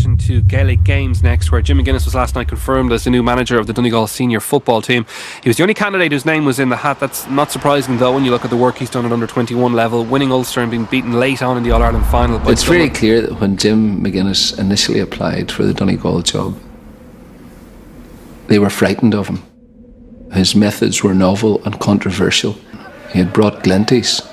attention to Gaelic games next, where Jim McGuinness was last night confirmed as the new manager of the Donegal senior football team. He was the only candidate whose name was in the hat. That's not surprising though when you look at the work he's done at under 21 level, winning Ulster and being beaten late on in the All-Ireland final. It's really clear that when Jim McGuinness initially applied for the Donegal job, they were frightened of him. His methods were novel and controversial. He had brought Glenties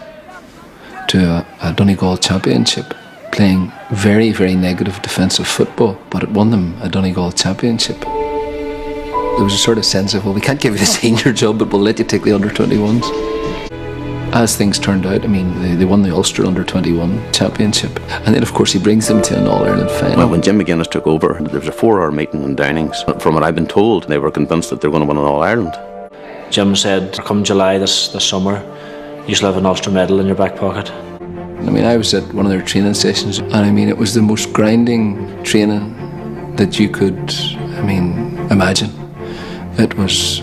to a Donegal championship, playing very, very negative defensive football, but it won them a Donegal championship. There was a sort of sense of, well, we can't give you the senior job, but we'll let you take the under-21s. As things turned out, I mean, they won the Ulster under-21 championship, and then of course he brings them to an All-Ireland final. Well, when Jim McGuinness took over, there was a 4-hour meeting in Downings. From what I've been told, they were convinced that they were going to win an All-Ireland. Jim said, come July this summer, you shall have an Ulster medal in your back pocket. I mean, I was at one of their training sessions, and I mean, it was the most grinding training that you could, imagine. It was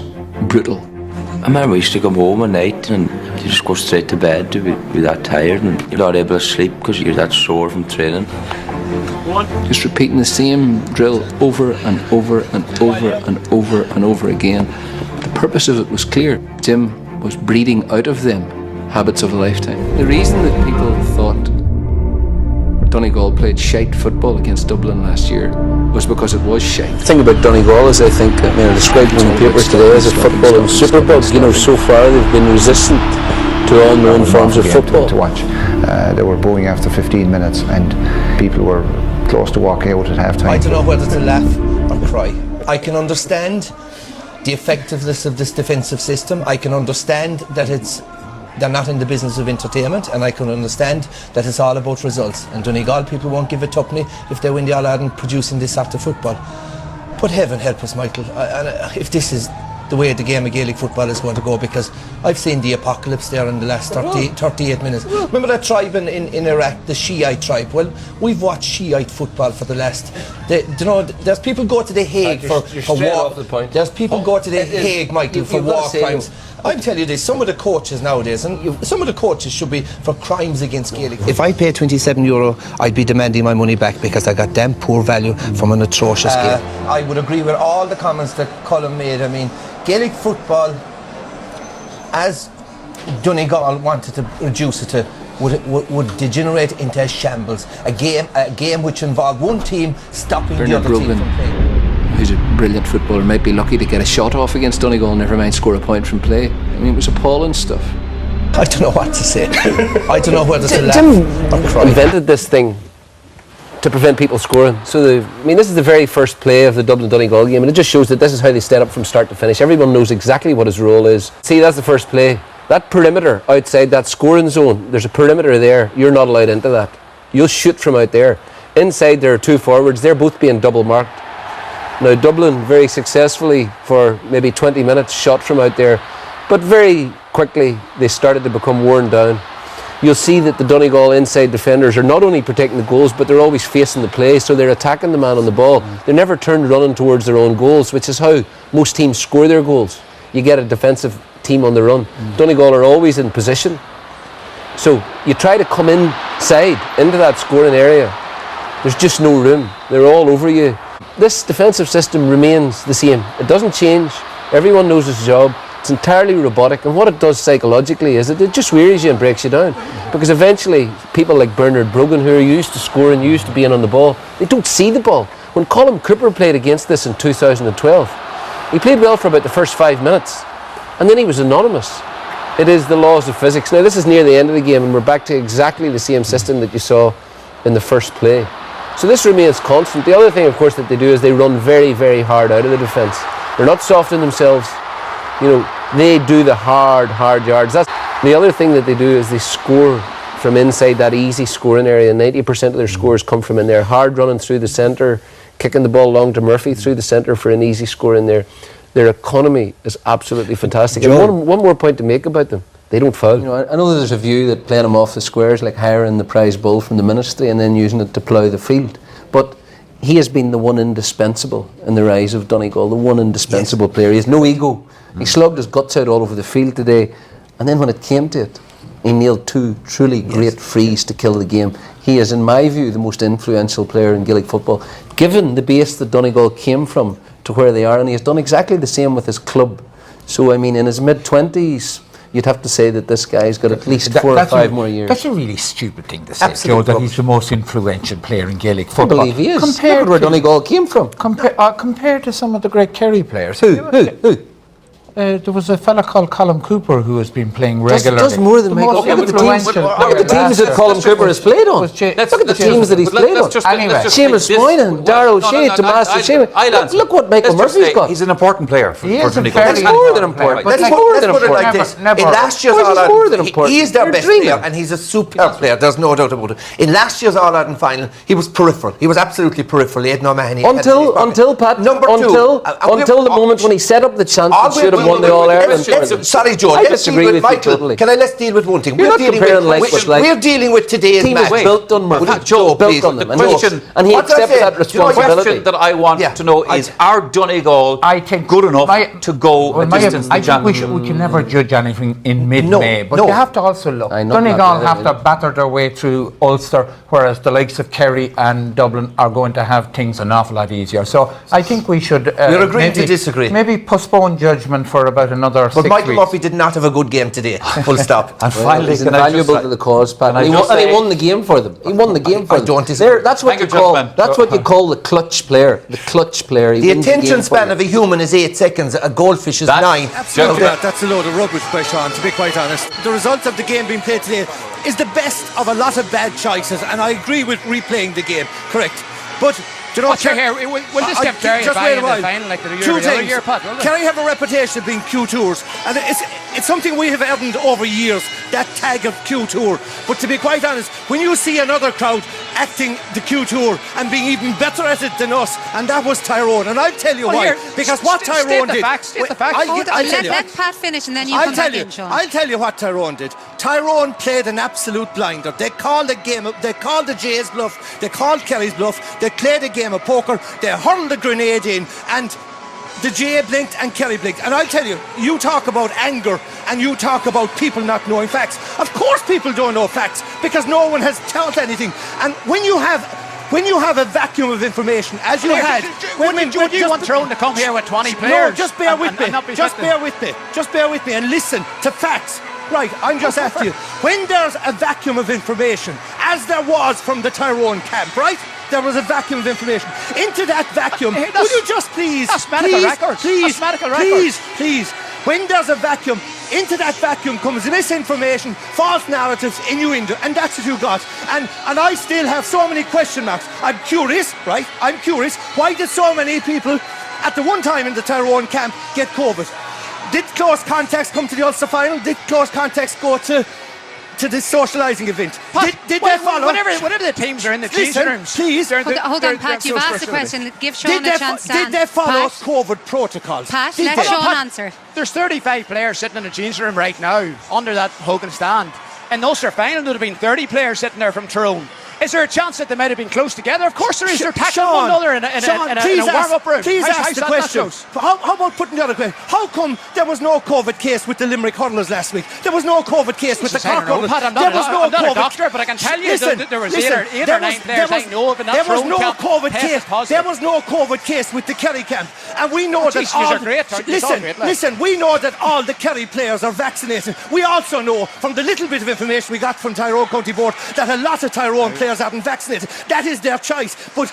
brutal. I remember we used to come home at night and you just go straight to bed to be that tired, and you're not able to sleep because you're that sore from training. Just repeating the same drill over and over and over and over and over again. The purpose of it was clear. Jim was breeding out of them habits of a lifetime. The reason that people thought Donegal played shite football against Dublin last year was because it was shite. The thing about Donegal is, I think, I described it in the papers today as a football and superbug. So far they've been resistant to all known forms of football. To watch. They were booing after 15 minutes and people were close to walking out at half time. I don't know whether to laugh or cry. I can understand the effectiveness of this defensive system. I can understand that they're not in the business of entertainment, and I can understand that it's all about results. And Donegal people won't give a tuppenny if they win the All-Ireland producing this after football. But heaven help us, Michael, if this is the way the game of Gaelic football is going to go, because I've seen the apocalypse there in the last 38 minutes. Remember that tribe in Iraq, the Shiite tribe? Well, we've watched Shiite football for the last... there's people go to the Hague for war. There's people go to the Hague, Michael, for war crimes. I'm telling you this, some of the coaches nowadays, and some of the coaches should be for crimes against Gaelic. If I pay €27, I'd be demanding my money back because I got damn poor value from an atrocious game. I would agree with all the comments that Colin made. Gaelic football, as Donegal wanted to reduce it to, would degenerate into a shambles. A game which involved one team stopping the other team from playing. Who's a brilliant footballer, might be lucky to get a shot off against Donegal, never mind score a point from play. It was appalling stuff. I don't know what to say. I don't know whether to laugh or cry. Invented this thing to prevent people scoring. So this is the very first play of the Dublin-Donegal game, and it just shows that this is how they set up from start to finish. Everyone knows exactly what his role is. See, that's the first play. That perimeter outside that scoring zone, there's a perimeter there. You're not allowed into that. You'll shoot from out there. Inside there are two forwards. They're both being double marked. Now Dublin very successfully for maybe 20 minutes shot from out there, but very quickly they started to become worn down. You'll see that the Donegal inside defenders are not only protecting the goals, but they're always facing the play, so they're attacking the man on the ball. They're never turned running towards their own goals, which is how most teams score their goals. You get a defensive team on the run. Donegal are always in position. So you try to come inside into that scoring area. There's just no room. They're all over you. This defensive system remains the same. It doesn't change. Everyone knows his job. It's entirely robotic, and what it does psychologically is it just wearies you and breaks you down, because eventually people like Bernard Brogan, who are used to scoring, used to being on the ball, they don't see the ball. When Colin Cooper played against this in 2012, he played well for about the first 5 minutes, and then he was anonymous. It is the laws of physics. Now this is near the end of the game, and we're back to exactly the same system that you saw in the first play. So this remains constant. The other thing, of course, that they do is they run very, very hard out of the defence. They're not soft in themselves. They do the hard yards. That's the other thing that they do, is they score from inside that easy scoring area. 90% of their scores come from in there. Hard running through the centre, kicking the ball long to Murphy through the centre for an easy score in there. Their economy is absolutely fantastic. John, and one more point to make about them. They don't foul. I know there's a view that playing them off the squares, like hiring the prize bull from the ministry and then using it to plough the field. But he has been the one indispensable in the rise of Donegal, the one indispensable player. He has no ego. He slugged his guts out all over the field today, and then when it came to it, He nailed 2 truly great frees to kill the game. He is, in my view, the most influential player in Gaelic football, given the base that Donegal came from to where they are, and he has done exactly the same with his club. So, I mean, in his mid-20s, you'd have to say that this guy's got at least 4 or 5 more years. That's a really stupid thing to say, Joe, that he's the most influential player in Gaelic football. I believe he is. Look at where Donegal came from. Compared to some of the great Kerry players. Who? There was a fella called Colin Cooper who has been playing regularly. Does more than make up. Look at the teams that Colin Cooper has played on. Look at the teams that he's played on. Seamus Moynihan, Darrow Shea, Tomas Seamus. Look what Michael Murphy's got. He's an important player for Donegal. That's more than important. Let's put it like this. In last year's All-Ireland, he is their best player and he's a superb player, there's no doubt about it. In last year's All-Ireland final, he was peripheral. He was absolutely peripheral. He had no man. Until the moment when he set up the chance that should have won the All-Ireland. Sorry, Joe. I disagree with you totally. Let's deal with one thing. You're not comparing like with like. We're dealing with today's match. Team was built on Murphy. Joe, built on them. And he accepts that responsibility. The question that I want to know is, are Donegal good enough to go a distance? I think we can never judge anything in mid-May, but you have to also look. Donegal have to batter their way through Ulster, whereas the likes of Kerry and Dublin are going to have things an awful lot easier. So I think we should You're agreeing to disagree. Maybe postpone judgment for about another 6 weeks. But Michael Murphy did not have a good game today. Full stop. And finally, he's invaluable to the cause, Pat. And he won the game for them. He won the game for them. That's what you call. That's what you call the clutch player. The clutch player. The attention span of a human is 8 seconds. A goldfish is 9. Absolutely, that's a load of rubbish by Sean, to be quite honest. The result of the game being played today is the best of a lot of bad choices, and I agree with replaying the game. Correct, but. Do you know, will this get Kerry back in the final like the year, Pat? Kerry have a reputation of being Q-tours, and it's something we have earned over years, that tag of Q-tour. But to be quite honest, when you see another crowd acting the Q-tour and being even better at it than us, and that was Tyrone, and I'll tell you why. Because what Tyrone did... State the facts. Let Pat finish and then you come back in, Sean. I'll tell you what Tyrone did. Tyrone played an absolute blinder. They called the game, they called the Jay's bluff, they called Kerry's bluff, they played a game of poker, they hurled a grenade in, and the Jay blinked and Kerry blinked. And I'll tell you, you talk about anger and you talk about people not knowing facts. Of course people don't know facts, because no one has taught anything. And when you have a vacuum of information, as you had... Would you want Tyrone to come here with 20 players? No, just bear with me. Just bear with me and listen to facts. Right, I'm just asking you, when there's a vacuum of information, as there was from the Tyrone camp, right? There was a vacuum of information. Into that vacuum, would you just please, please, when there's a vacuum, into that vacuum comes misinformation, false narratives, innuendo, and that's what you got. And I still have so many question marks. I'm curious, right? Why did so many people at the one time in the Tyrone camp get COVID? Did close contacts come to the Ulster final? Did close contacts go to the socialising event? Did they follow? Whenever the teams are in the changing rooms, please. Hold on, Pat. You've asked the question. Give Sean a chance to answer. Did they follow COVID protocols? Pat, let Sean answer. There's 35 players sitting in the changing room right now under that Hogan stand. In the Ulster final, there would have been 30 players sitting there from Tyrone. Is there a chance that they might have been close together? Of course there is. They're tackling one another in a warm-up room. Please ask the question. How about putting the other question? How come there was no COVID case with the Limerick hurlers last week? There was no COVID case with the Cork hurlers. I'm not a doctor, but I can tell you that there was 8 or 9 players I know of in that There was no COVID case. There was no COVID case with the Kerry camp, and we know that all. Listen, we know that all the Kerry players are vaccinated. We also know from the little bit of information we got from Tyrone County Board that a lot of Tyrone players haven't vaccinated. That is their choice. But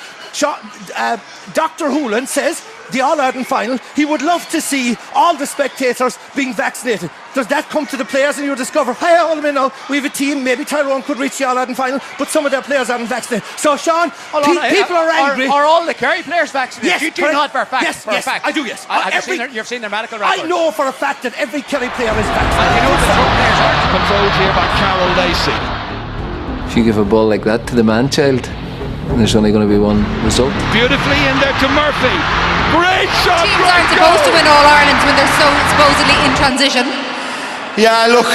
Dr. Hoolan says the All-Ireland final, he would love to see all the spectators being vaccinated. Does that come to the players and you discover, hey, all of me now, we have a team, maybe Tyrone could reach the All-Ireland final, but some of their players aren't vaccinated. So, Sean, people are angry. Are all the Kerry players vaccinated? Yes. You do not for a fact. Yes, I do, yes. You've seen their medical records. I know for a fact that every Kerry player is vaccinated. And you know the Tyrone players are. Controlled here by Carol Lacey. If you give a ball like that to the man-child, there's only going to be one result. Beautifully in there to Murphy. Great shot. Teams aren't supposed to win All-Ireland when they're so supposedly in transition. Yeah, look,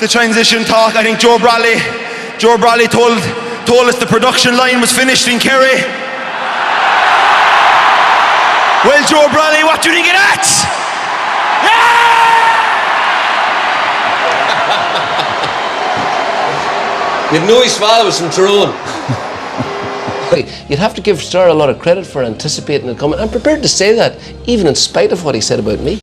the transition talk. I think Joe Bradley told us the production line was finished in Kerry. Well, Joe Bradley, what do you think of that? Yeah! You've no followers from Tyrone. You'd have to give Starr a lot of credit for anticipating it coming. I'm prepared to say that, even in spite of what he said about me.